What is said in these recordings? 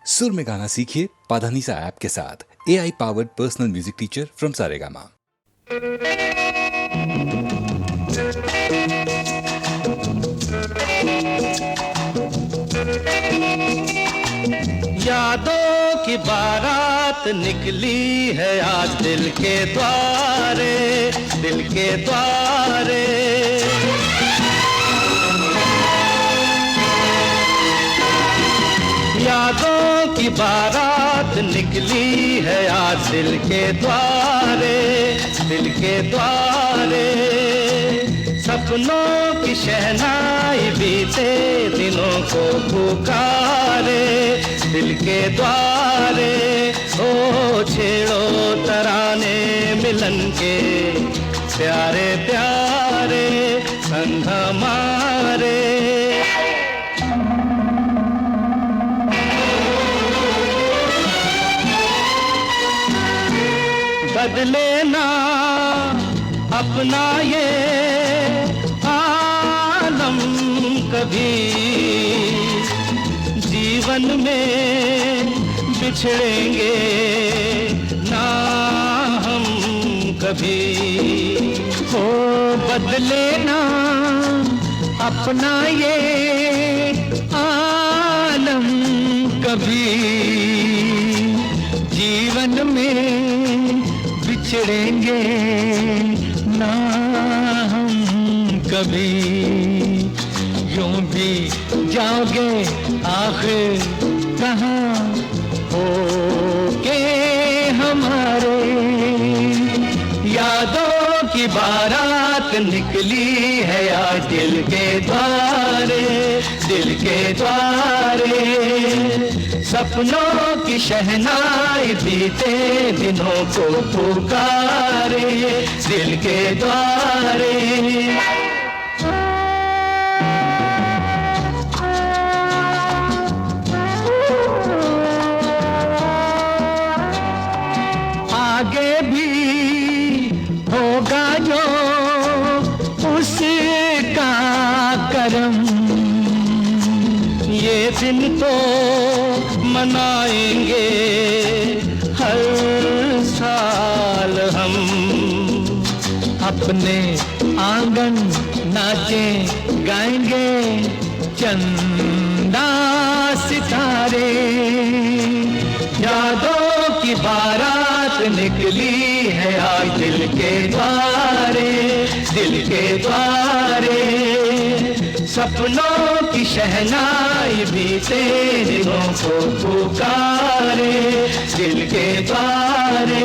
सुर में गाना सीखिए पाधानीसा ऐप के साथ। AI powered personal music teacher from Saregama. यादों की बारात निकली है आज दिल के द्वारे, दिल के द्वारे। यादों की बारात निकली है आज दिल के द्वारे, दिल के द्वारे। सपनों की शहनाई बीते दिनों को पुकारे, दिल के द्वारे। ओ छेड़ो तराने मिलन के प्यारे प्यारे संग हमारे। बदले ना अपना ये आलम कभी, जीवन में बिछड़ेंगे ना हम कभी। ओ बदले ना अपना ये आलम कभी, जीवन में बिछड़ेंगे ना हम कभी। यूं भी जाओगे आखिर कहाँ हो के हमारे। यादों की बारात निकली है आज दिल के द्वारे, दिल के द्वारे। सपनों की शहनाई बीते दिनों को पुकारे, दिल के द्वारे। आगे भी होगा जो उसका करम, ये दिन तो मनाएंगे हर साल हम। अपने आंगन नाचे गाएंगे चंदा सितारे। यादों की बारात निकली है आज दिल के द्वारे, दिल के द्वारे। सपनों की शहनाई बीते दिनों को पुकारे, दिल के द्वारे।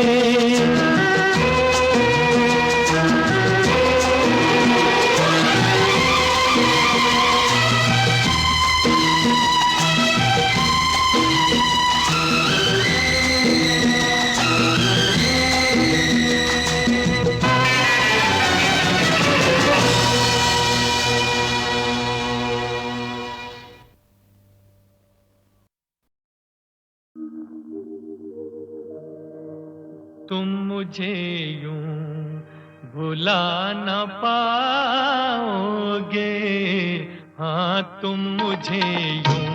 तुम मुझे यूं भुला न पाओगे, हाँ तुम मुझे यूं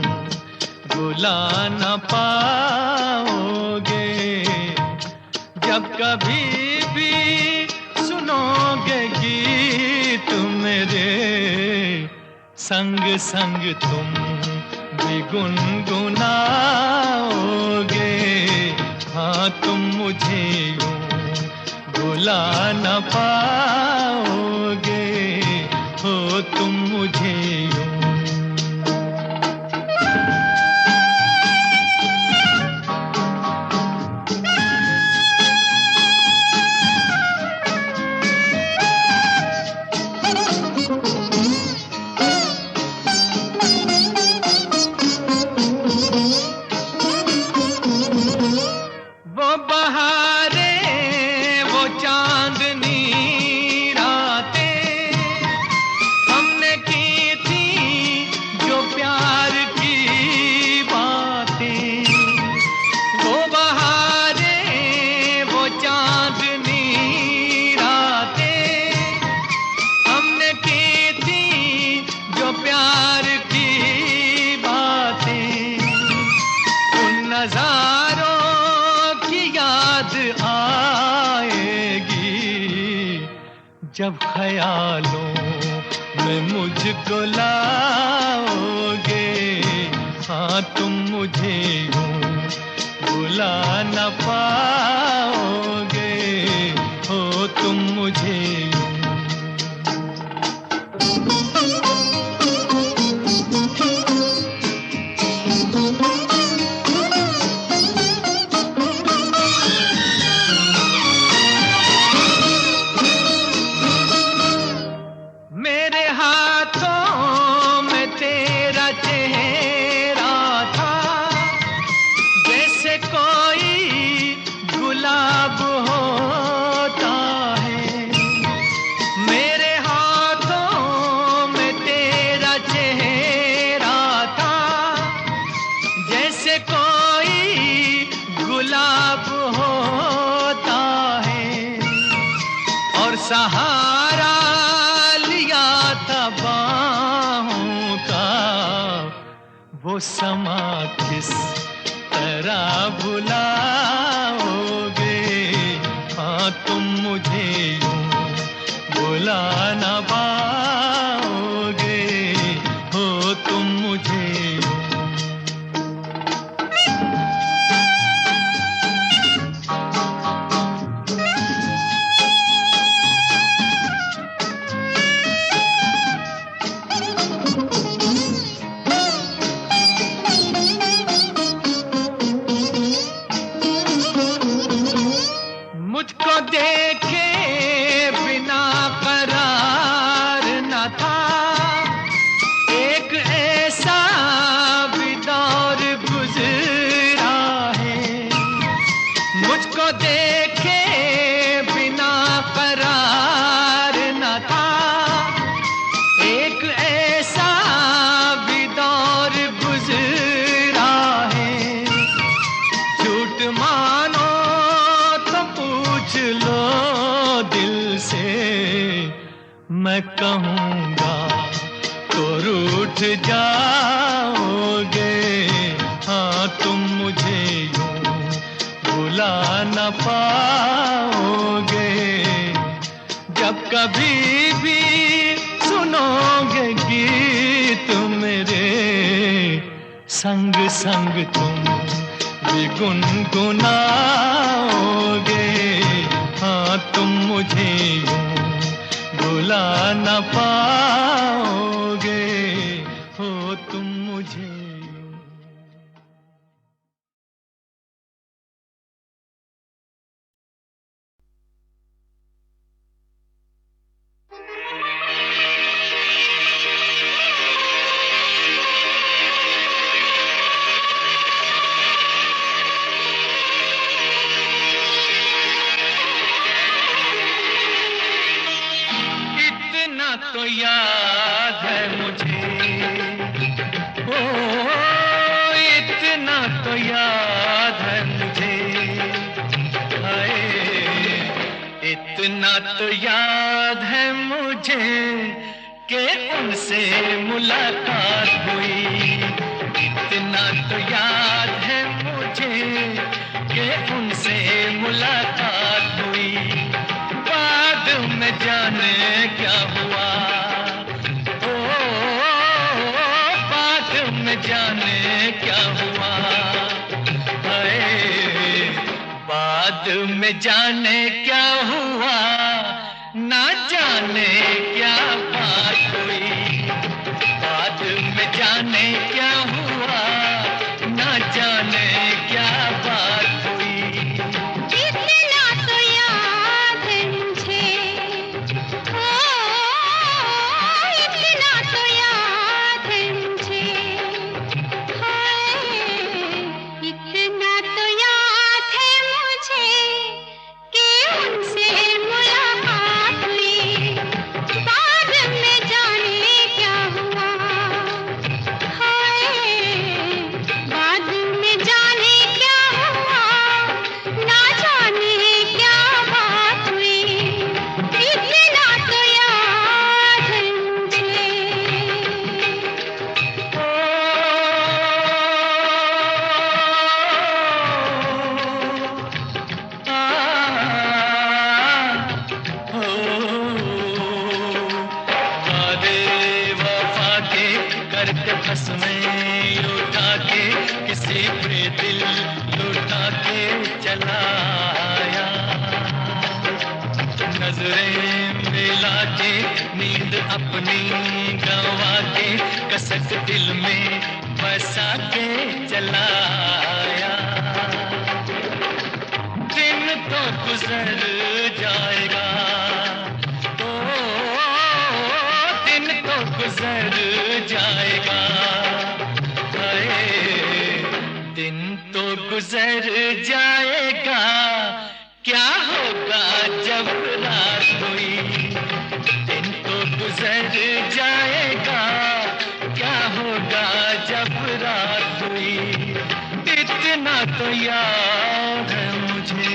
भुला न पाओगे। जब कभी भी सुनोगे गीत मेरे, संग संग तुम भी गुनगुनाओगे। हाँ तुम मुझे यूं भुला न पाओगे, हो तुम मुझे यूं। वो बहारे वो चांदनी जब ख्यालों में मुझको लाओगे, हाँ तुम मुझे यूं बुला न पाओगे, हो तुम मुझे यूं। मेरे हाथों में तेरा चेहरा था, जैसे कोई गुलाब होता है। मेरे हाथों में तेरा चेहरा था, जैसे कोई गुलाब होता है। और सहारा लिया था बाहों का, वो समा किस तरह भुलाओगे, हाँ तुम मुझे यूं बुला न पाओगे, हो तुम मुझे यूं। मुझको देखे बिना करार न था, एक ऐसा भी दौर गुजरा है। मुझको देखे बिना करार न था, एक ऐसा भी दौर गुजरा है। झूठ मानो तो पूछ लो दिल से, मैं कहूँगा तो रूठ जाओगे, हाँ तुम मुझे यूं भुला न पाओगे। जब कभी भी सुनोगे गीत मेरे, संग संग तुम भी गुनगुनाओगे, हाँ तुम मुझे यूं भुला न पाओगे, हो तुम मुझे यूं। इतना तो याद है मुझे, ओ इतना तो याद है मुझे, हाय इतना तो याद है मुझे कि उनसे मुलाकात हुई। इतना तो याद है मुझे कि उनसे मुलाकात हुई। बाद में जाने क्या हुआ, ओ बाद में जाने क्या हुआ, हाय बाद में जाने क्या हुआ, ना जाने क्या बात हुई। बाद में जाने क्या हुआ, ना जाने क्या बात हुई। इतना तो याद है मुझे, ओ इतना तो याद है मुझे, हाय इतना तो याद है मुझे कि उनसे मुलाकात हुई। बाद में जाने रस्में उठा के किसी पे दिल लुटा के चला आया। नजरें मिला के नींद अपनी गंवा के कसक दिल में बसा के चला आया। दिन तो गुजर जाएगा, ओ दिन तो गुजर जाएगा, हाय दिन तो गुजर जाएगा। क्या होगा जब रात हुई, दिन तो गुजर जाएगा। क्या होगा जब रात हुई, इतना तो याद है मुझे।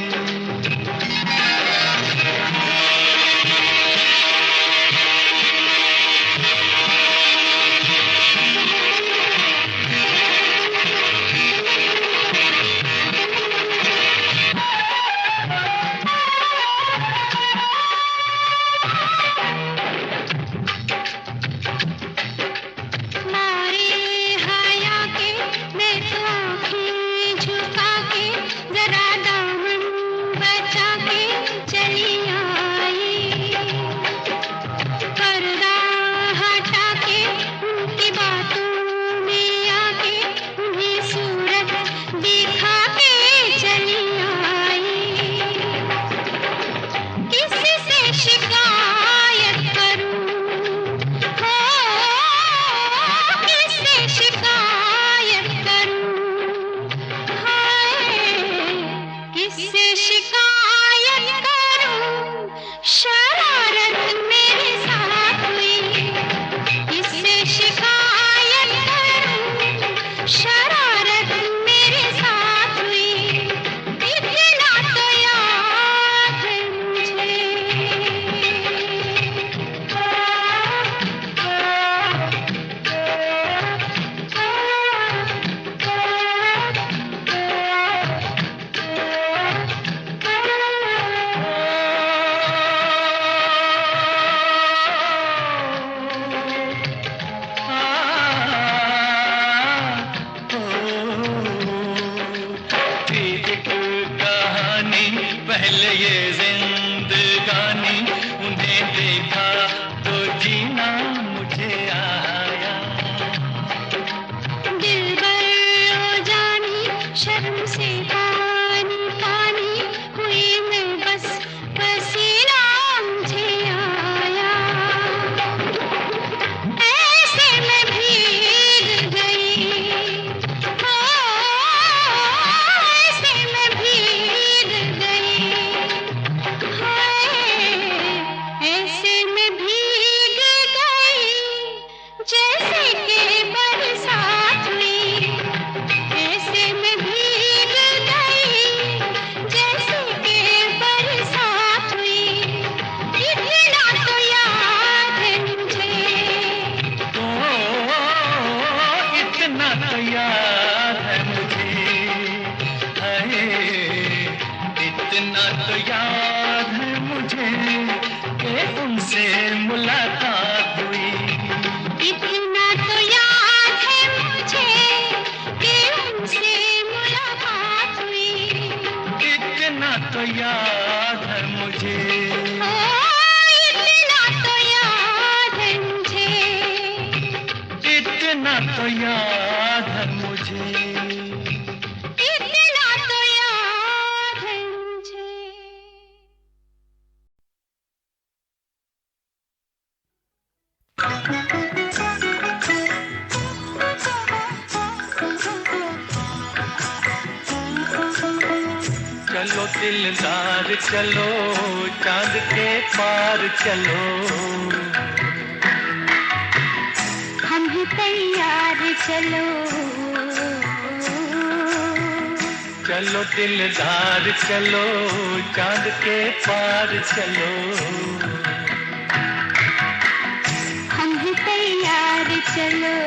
चलो दिलदार चलो चांद के पार चलो, हम ही तैयार चलो। चलो दिलदार चलो चांद के पार चलो, हम ही तैयार चलो।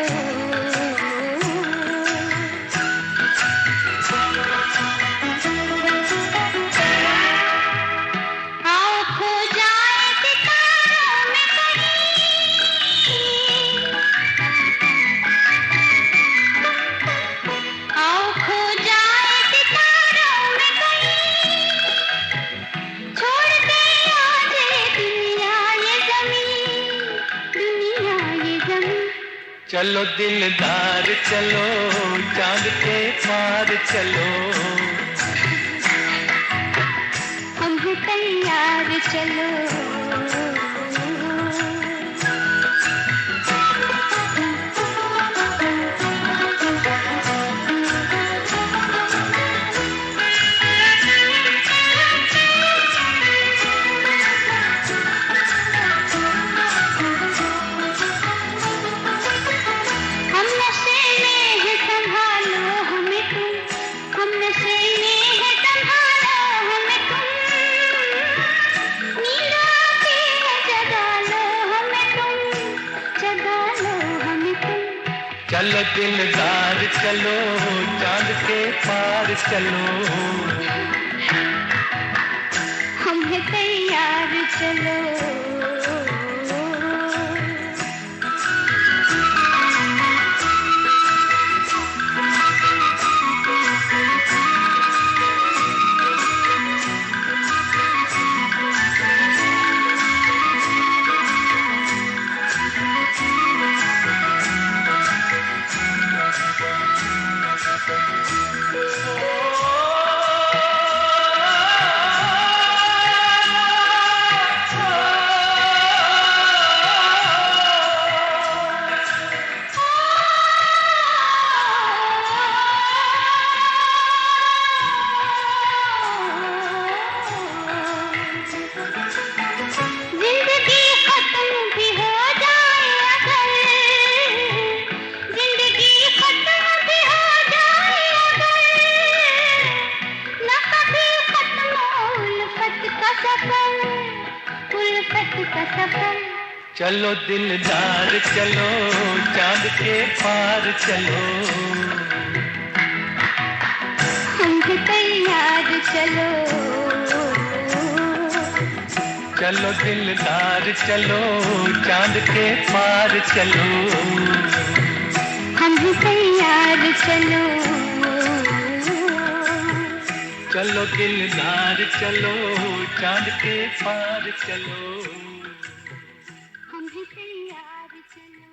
चलो दिलदार चलो चांद के पार चलो हम हैं तैयार चलो चलो दिलदार चलो चांद के पार चलो हम हैं तैयार चलो चलो दिलदार चलो चांद के पार चलो हम हैं तैयार चलो चलो दिलदार चलो चांद के पार चलो हम हैं तैयार चलो चलो दिलदार चलो चांद के पार चलो हम हैं तैयार चलो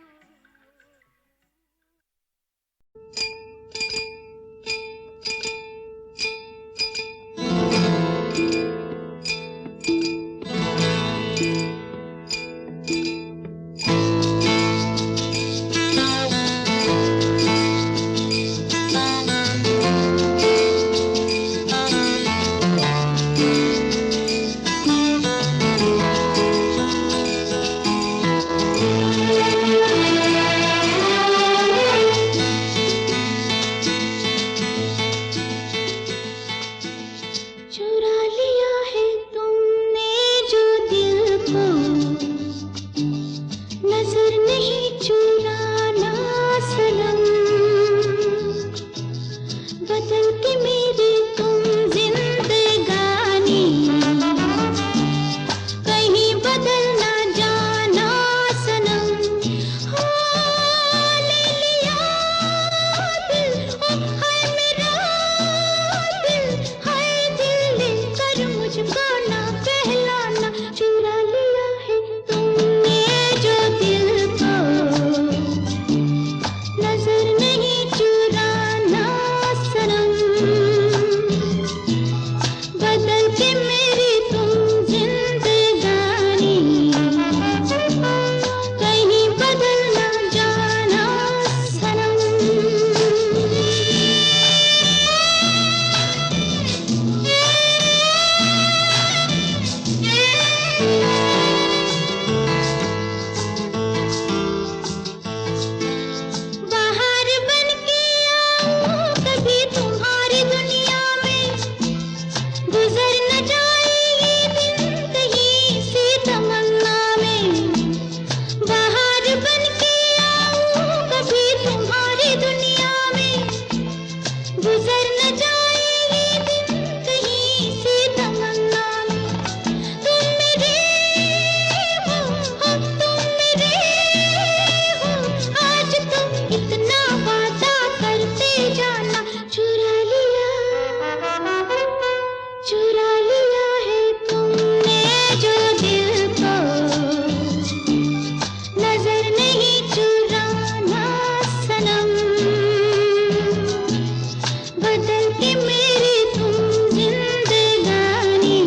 कि मेरी तुम जिंदगानी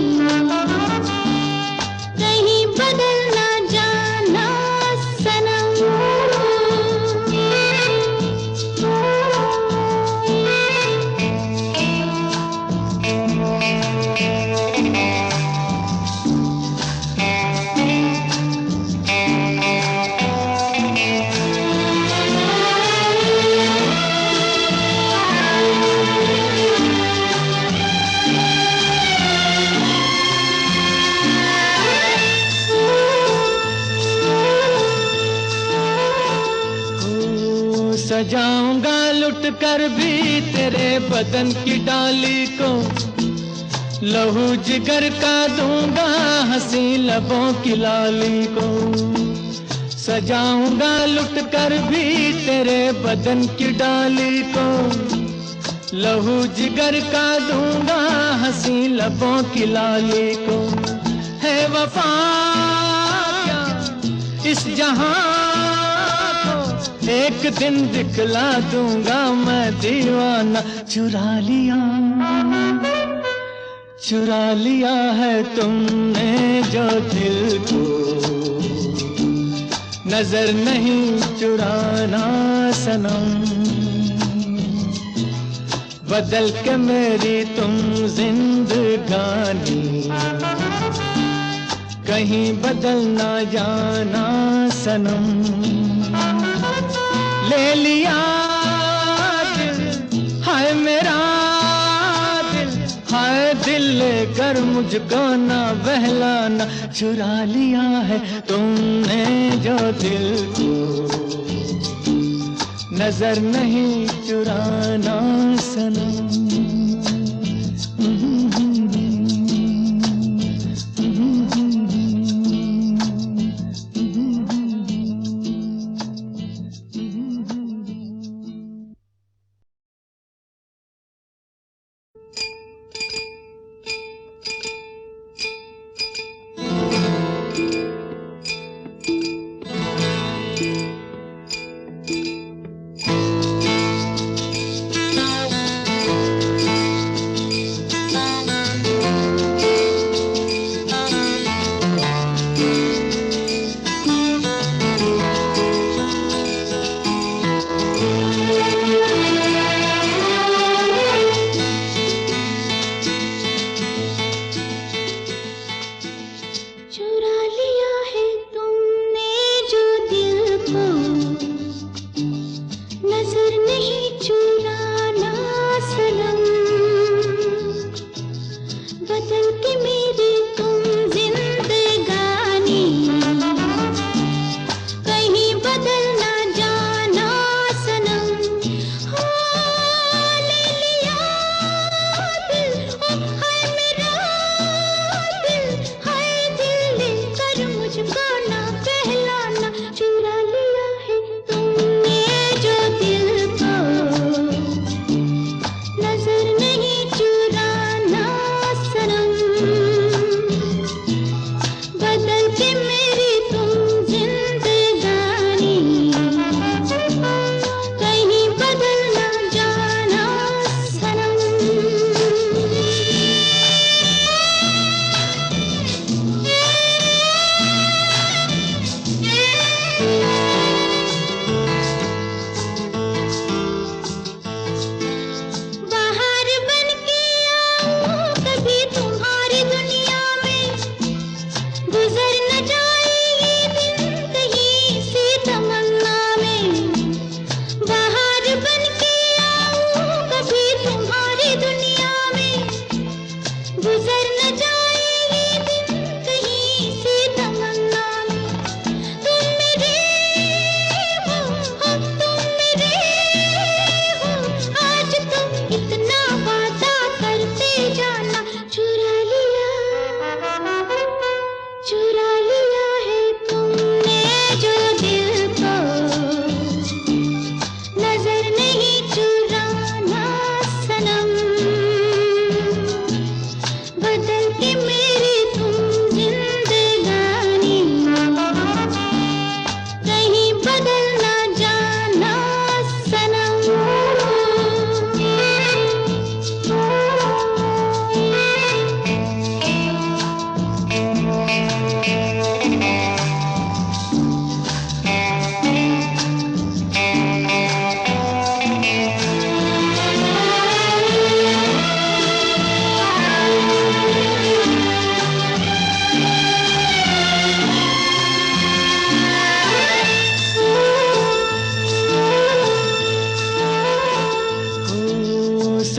कहीं बदल ना जाना सजाऊंगा लुट कर भी तेरे बदन की डाली को, लहू जिगर का दूंगा हंसी लबों की लाली को। सजाऊंगा लुट कर भी तेरे बदन की डाली को, लहू जिगर का दूंगा हंसी लबों की लाली को। है वफा क्या इस जहां को, एक दिन दिखला दूंगा मैं दीवाना। चुरा लिया है तुमने जो दिल को, नजर नहीं चुराना सनम। बदल के मेरी तुम जिंदगानी कहीं बदल ना जाना सनम। ले लिया दिल हाय मेरा दिल, हाय दिल लेकर मुझको ना बहलाना। चुरा लिया है तुमने जो दिल को, नजर नहीं चुराना सनम।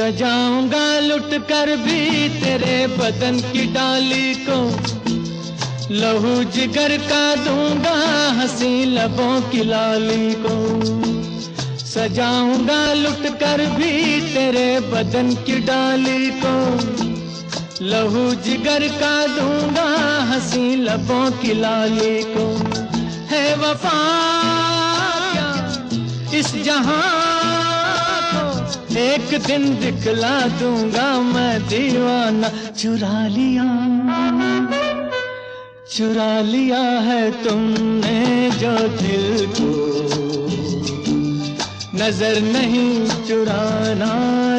सजाऊंगा लुट कर भी तेरे बदन की डाली को, लहू जिगर का दूंगा हंसी लबों की लाली को। सजाऊंगा लुट कर भी तेरे बदन की डाली को, लहू जिगर का दूंगा हंसी लबों की लाली को। है वफा क्या इस जहां को, एक दिन दिखला दूंगा मैं दीवाना। चुरा लिया है तुमने जो दिल को, नजर नहीं चुराना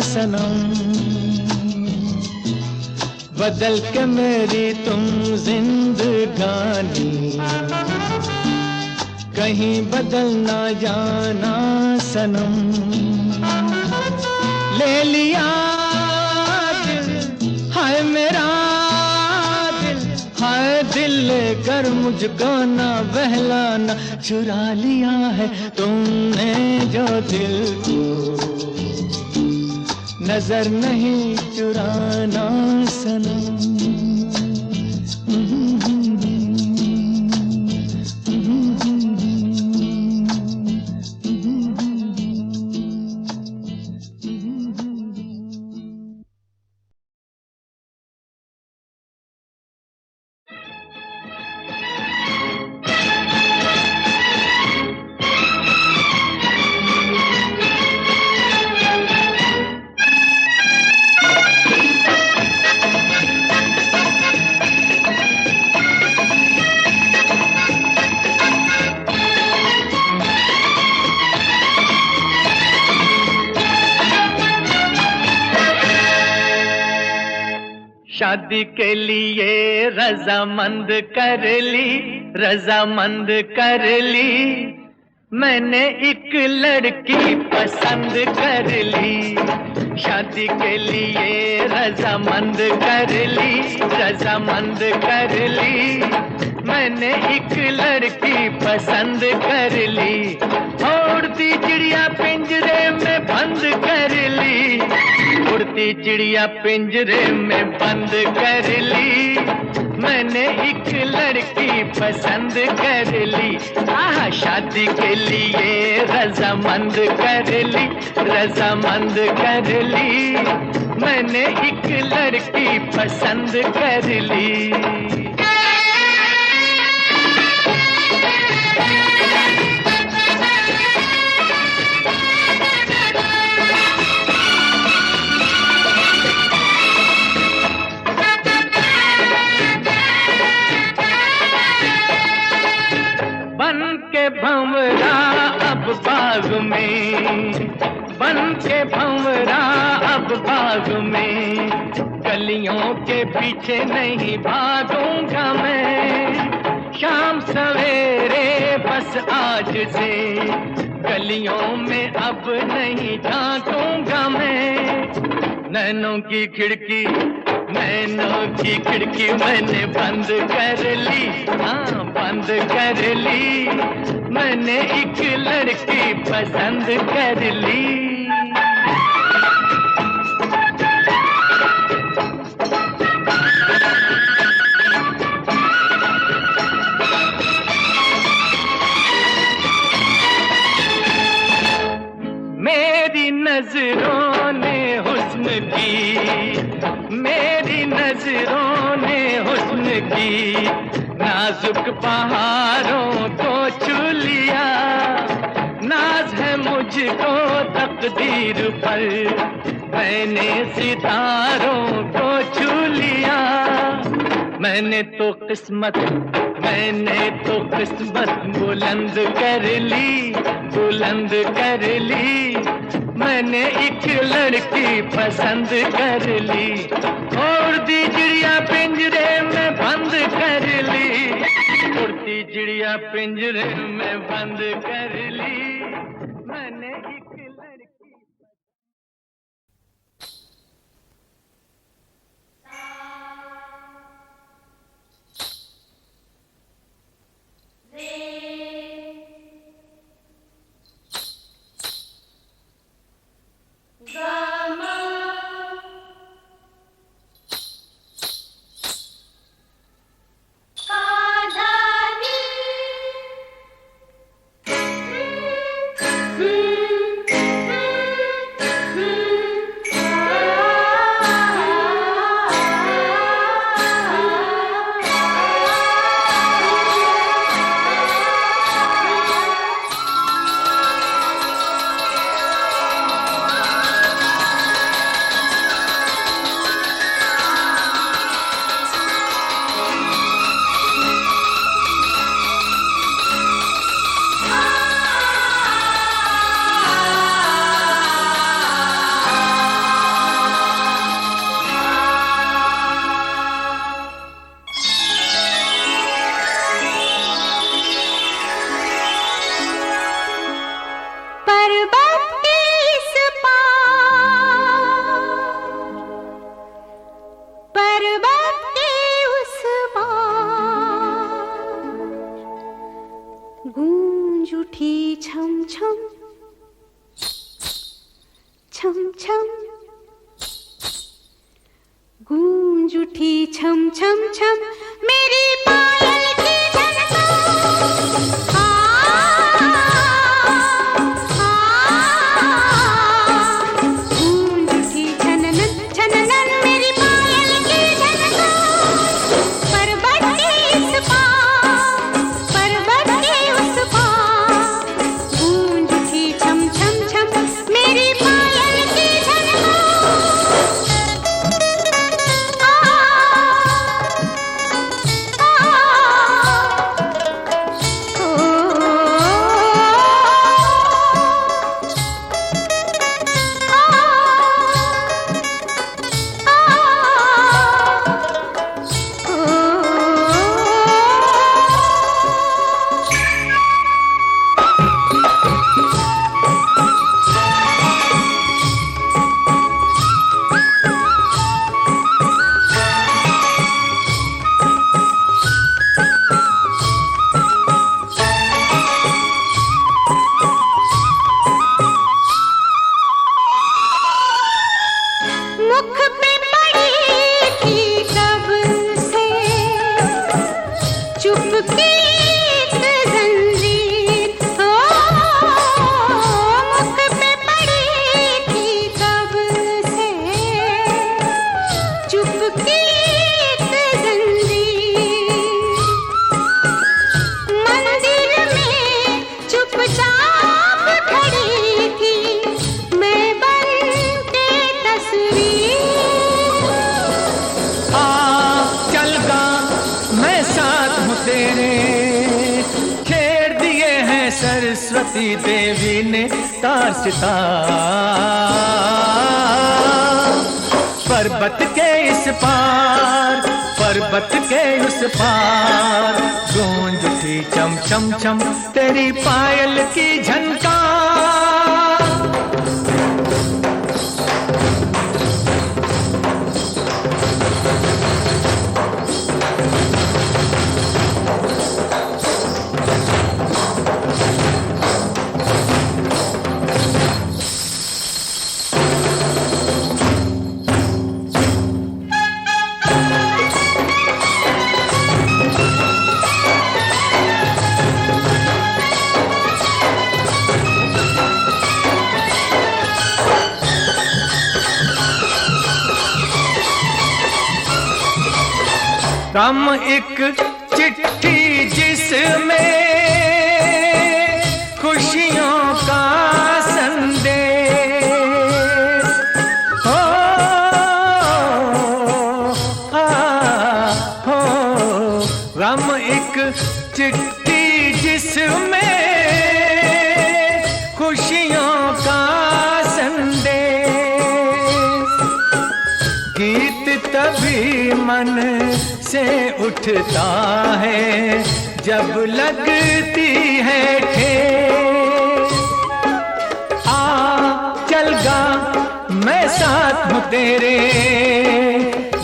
सनम। बदल के मेरी तुम जिंदगानी, कहीं बदल ना जाना सनम। ले लिया दिल, हाय मेरा दिल, हाय दिल लेकर मुझको ना बहलाना। चुरा लिया है तुमने जो दिल को, नजर नहीं चुराना सनम। शादी के लिए रजामंद कर ली, मैंने एक लड़की पसंद कर ली। शादी के लिए रजामंद कर ली, मैंने एक लड़की पसंद कर ली। उड़ती चिड़िया पिंजरे में बंद कर ली, उड़ती चिड़िया पिंजरे में बंद कर ली। मैंने एक लड़की पसंद कर ली। आह, शादी के लिए रजामंद कर ली, मैंने एक लड़की पसंद कर ली। भंवरा अब बाग में, बन के भंवरा अब बाग में, गलियों के पीछे नहीं भागूंगा मैं। शाम सवेरे बस आज से गलियों में अब नहीं झांकूंगा मैं। नैनों की खिड़की मैंने बंद कर ली, हाँ बंद कर ली। मैंने एक लड़की पसंद कर ली। मेरी नजरों ने हुस्न की, मेरी नजरों ने हुस्न की, नाजुक पहाड़ों को छू लिया। नाज है मुझको तकदीर पर, मैंने सितारों को छू लिया। मैंने तो किस्मत बुलंद कर ली। मैंने एक लड़की पसंद कर ली। उड़ती चिड़िया पिंजरे में बंद कर ली, उड़ती चिड़िया पिंजरे में बंद कर ली। मैंने एक लड़की। Gama छम छम छम छम गूंज उठी छम छम छम मेरी पायल की झनकार। गूंज उठी छननन छननन मेरी पायल की झनकार। पर्वत के इस पार पर्वत के उस पार गूंज उठी छम छम छम मेरी पायल की मुख पे पड़ी थी कब से चुपके एक जंजीर। ओ मुख पे पड़ी थी कब से चुपके एक जंजीर। मंदिर में चुपचाप खड़ी थी मैं बन के तस्वीर। चल गा मैं साथ हूँ तेरे, खेर दिए हैं सरस्वती देवी ने तार सितार। पर्वत के इस पार पर्वत के उस पार गूंज उठी चम चम चम तेरी पायल की झनकार। कम एक चिट्ठी जिसमें खुशियों का संदेश हो, हो गम एक चिट्ठी जिसमें खुशियों का संदेश। गीत तभी मन से उठता है जब लगती है ठेस। चल गा मैं साथ हूँ तेरे,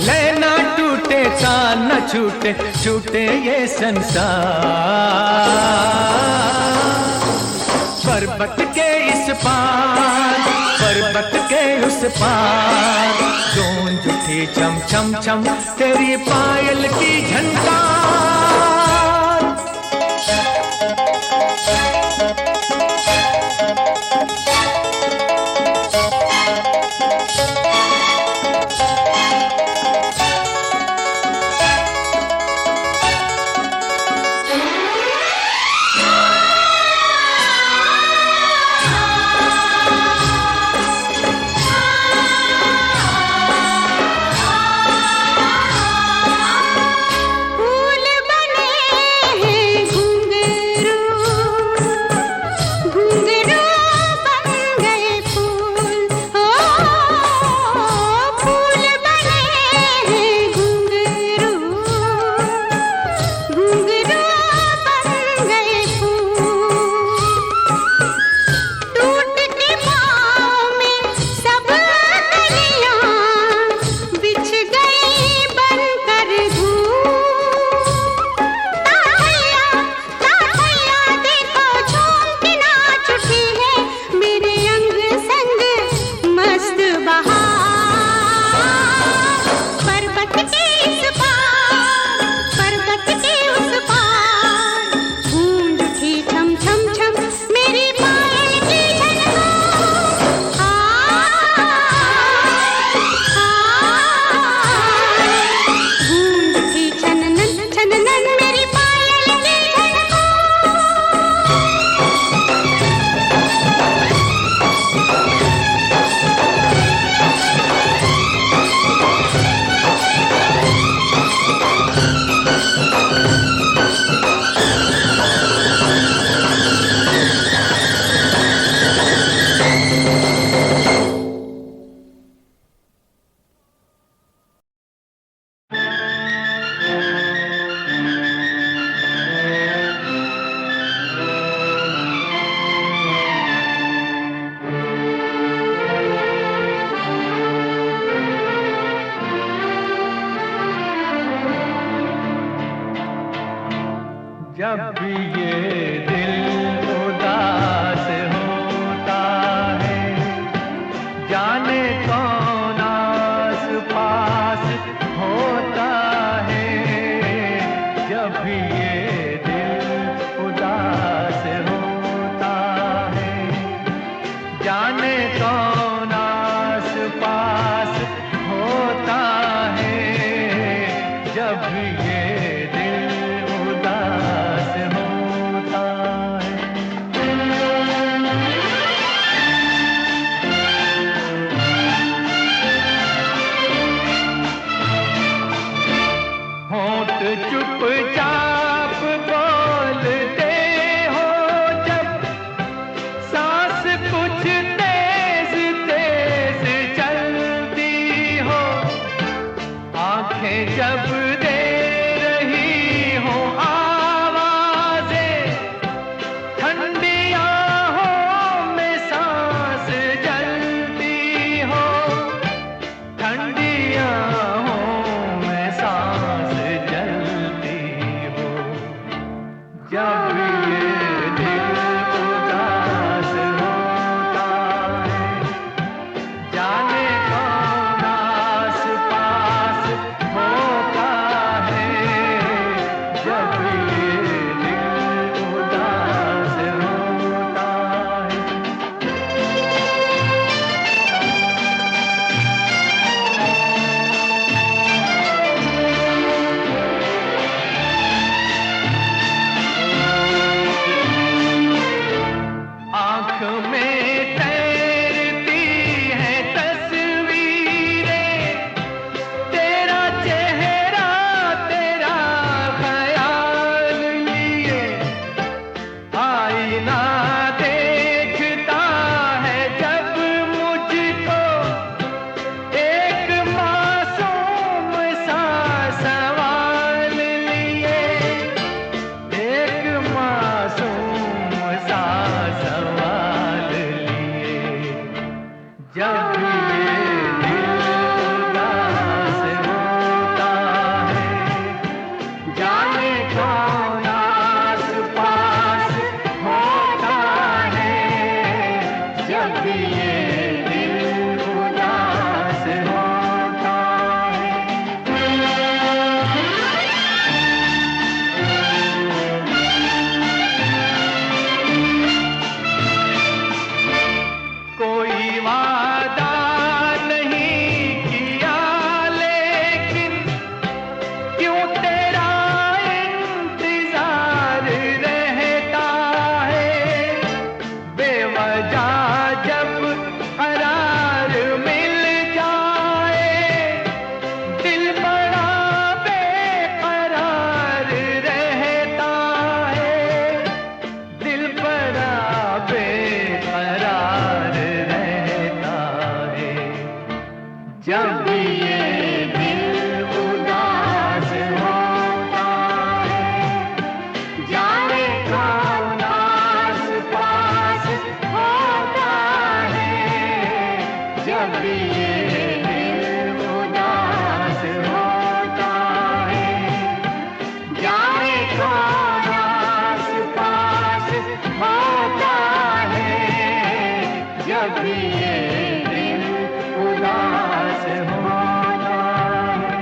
लेना टूटे तान न छूटे छूटे ये संसार। पर्वत के इस पार पर्वत के उस पार गूंज उठी छम छम छम तेरी पायल की झनकार। फूल बने हैं घुंघरू जब भी ये दिल उदास होता है, जाने कौन आस पास होता है। जब भी ये दिल उदास होता है, जाने कौन आस पास होता है। जब भी ये दिल उदास होता है। होंठ चुपचाप बोलते हो जब, सांस कुछ तेज तेज चलती हो, आंखें जब दे रही हो आवाजें, ठंडी आहों में सांस जलती हो, ठंडी आहों में सांस जलती हो। जब ये दिल उदास होता है, जाने कौन आस पास होता है। जब ये दिल उदास होता है। आँख में तैरती है तस्वीरें, तेरा चेहरा तेरा ख्याल लिए। आईना देखता है जब मुझको, एक मासूम सा सवाल लिए, एक मासूम सा सवाल लिए। जब ये दिल उदास होता है, जाने कौन आस पास होता है। जब ये दिल उदास होता है। कोई वादा नहीं किया, लेकिन क्यों तेरा इंतजार रहता है। बेवजह जब करार मिल जाए, दिल बड़ा बेकरार रहता है, दिल बड़ा बेकरार रहता है। जब ये दिल उदास होता है, जाने कौन आस पास होता है। जब ये दिल उदास होता है, जाने कौन आस पास होता है। जब ये दिल उदास होता है।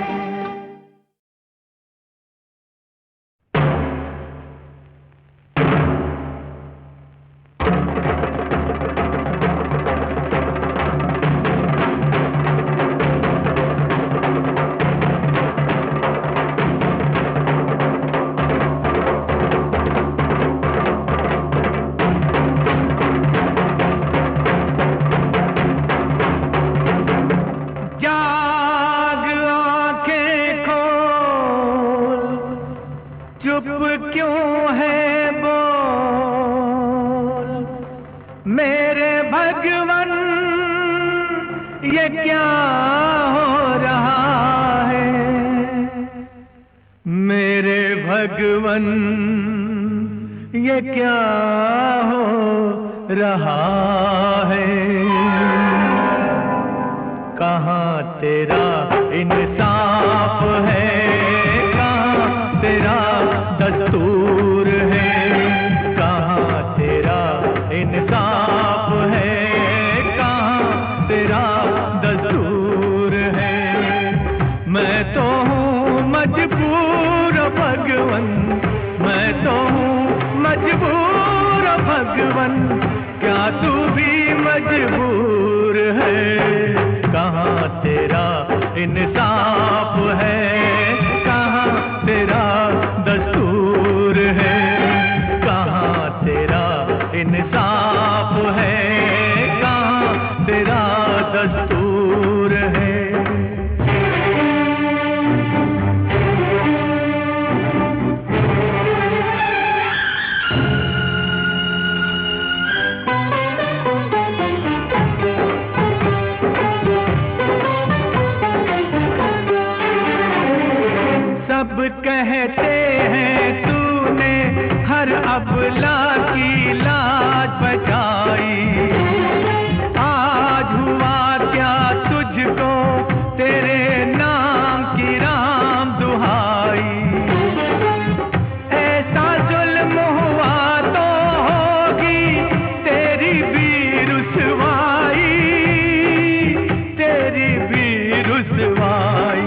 जाग आंखें खोल, चुप क्यों है बोल। मेरे भगवन ये क्या हो रहा है। मेरे भगवन ये क्या हो रहा है। कहाँ तेरा इंसाफ है, कहाँ तेरा दस्तूर भगवन क्या तू भी मजबूर है? कहाँ तेरा इंसाफ है, कहाँ तेरा दस्तूर है, कहाँ तेरा इंसाफ है, कहाँ तेरा दस्तूर है? सब कहते हैं तूने हर अबला की लाज बचाई, आज हुआ क्या तुझको तेरे नाम की राम दुहाई? ऐसा जुल्म हुआ तो होगी तेरी भी रुसवाई, तेरी भी रुसवाई।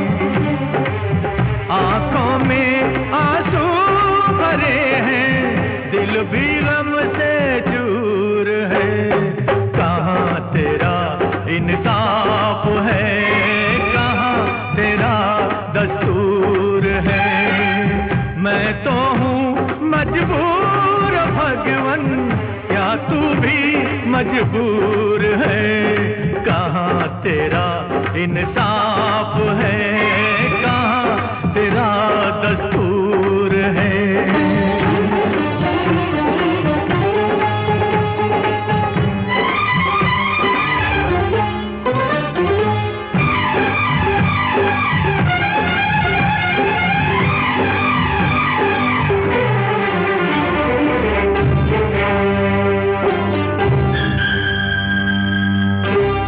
आंखों में आंसू भरे हैं, दिल भी गम से चूर है। कहाँ तेरा इंसाफ है, कहाँ तेरा दस्तूर है? मैं तो हूँ मजबूर भगवन, क्या तू भी मजबूर है? कहाँ तेरा इंसाफ है, कहाँ तेरा दस्तूर है?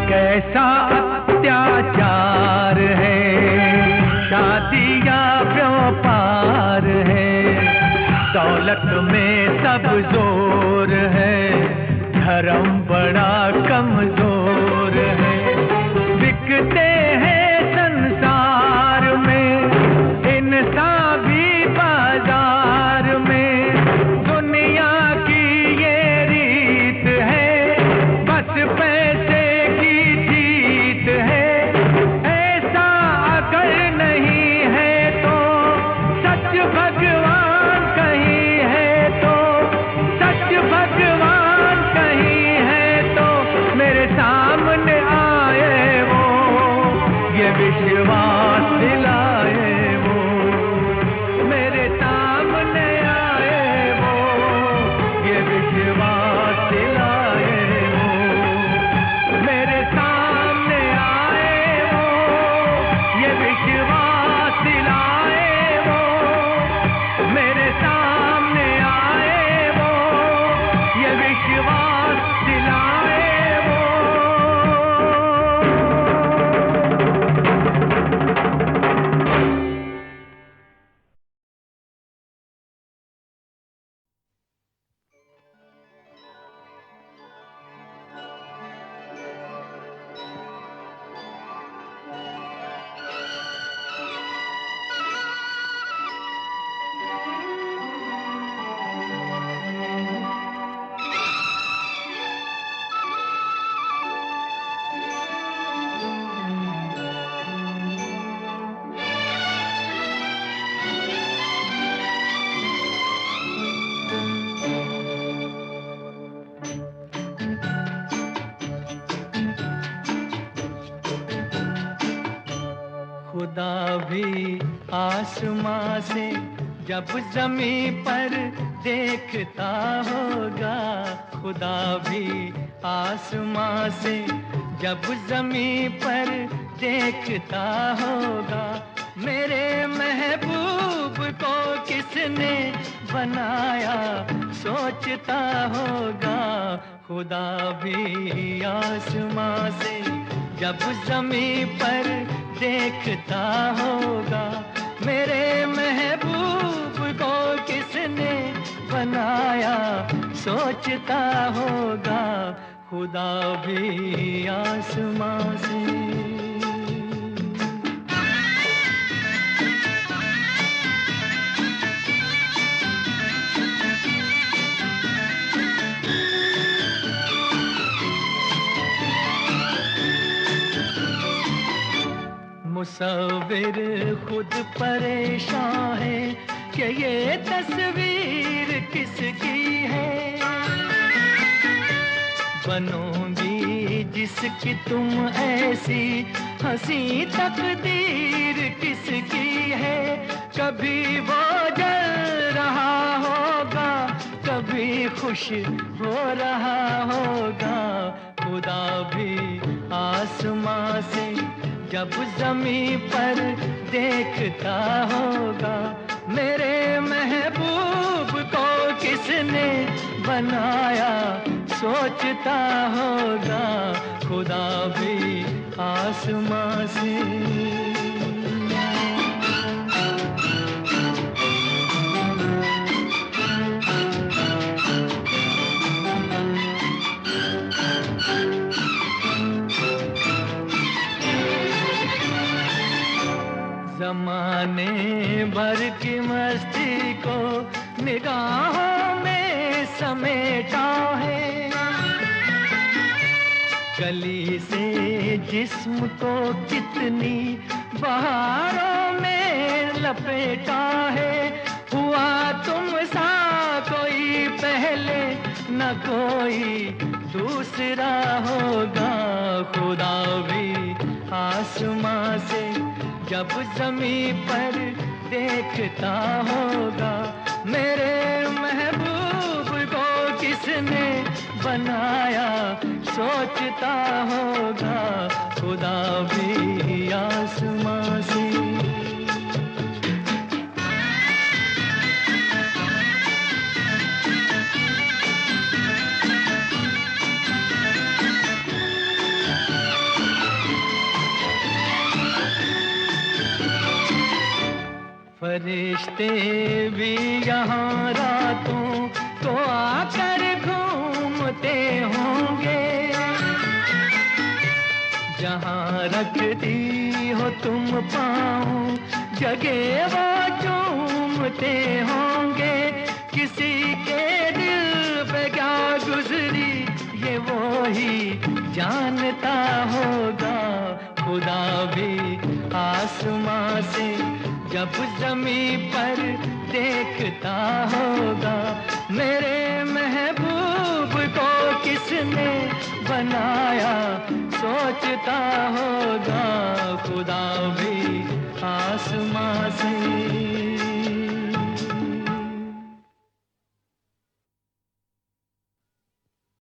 कैसा अत्याचार है, शादी या व्यापार है, दौलत में सब जोर है, धर्म बड़ा कमजोर है। बिकते हैं संसार में, इंसान भी बाजार में, दुनिया की ये रीत है, बस पैसे की जीत है। ऐसा अगर नहीं है तो सच भगवान कहीं है, तो सच भगवान कहीं है तो मेरे सामने आए वो, ये विश्वास दिलाए वो, मेरे सामने आए वो, ये विश्वास दिलाए वो, मेरे सामने आए वो, ये विश्वास दिलाए वो, मेरे सामने आए वो, ये विश्वास दिलाए वो। खुदा भी आसमां से जब ज़मीं पर देखता होगा, खुदा भी आसमां से जब ज़मीं पर देखता होगा, मेरे महबूब को किसने बनाया सोचता होगा। खुदा भी आसमां से जब ज़मीं पर देखता होगा, मेरे महबूब को किसने बनाया सोचता होगा। खुदा भी आसमां से। मुसव्विर खुद परेशान है कि ये तस्वीर किसकी है। बनोगी जिसकी तुम ऐसी हंसी तकदीर किसकी है। कभी वो जल रहा होगा, कभी खुश हो रहा होगा। खुदा भी आसमां से जब ज़मीं पर देखता होगा। मेरे महबूब को किसने बनाया सोचता होगा। खुदा भी आसमां से। ज़माने भर की मस्ती को निगाहों में समेटा है। गली से जिस्म को कितनी बहारों में लपेटा है। हुआ तुम सा कोई पहले न कोई दूसरा होगा। खुदा भी आसमां से जब ज़मीं पर देखता होगा। मेरे महबूब को किसने बनाया सोचता होगा। खुदा भी आसमां से। फरिश्ते भी यहाँ रातों को आकर घूमते होंगे। जहाँ रखती हो तुम पाँव जगह वो चूमते होंगे। किसी के दिल पे क्या गुजरी ये वो ही जानता होगा। खुदा भी आसमां से जब ज़मीं पर देखता होगा। मेरे महबूब को किसने बनाया सोचता होगा।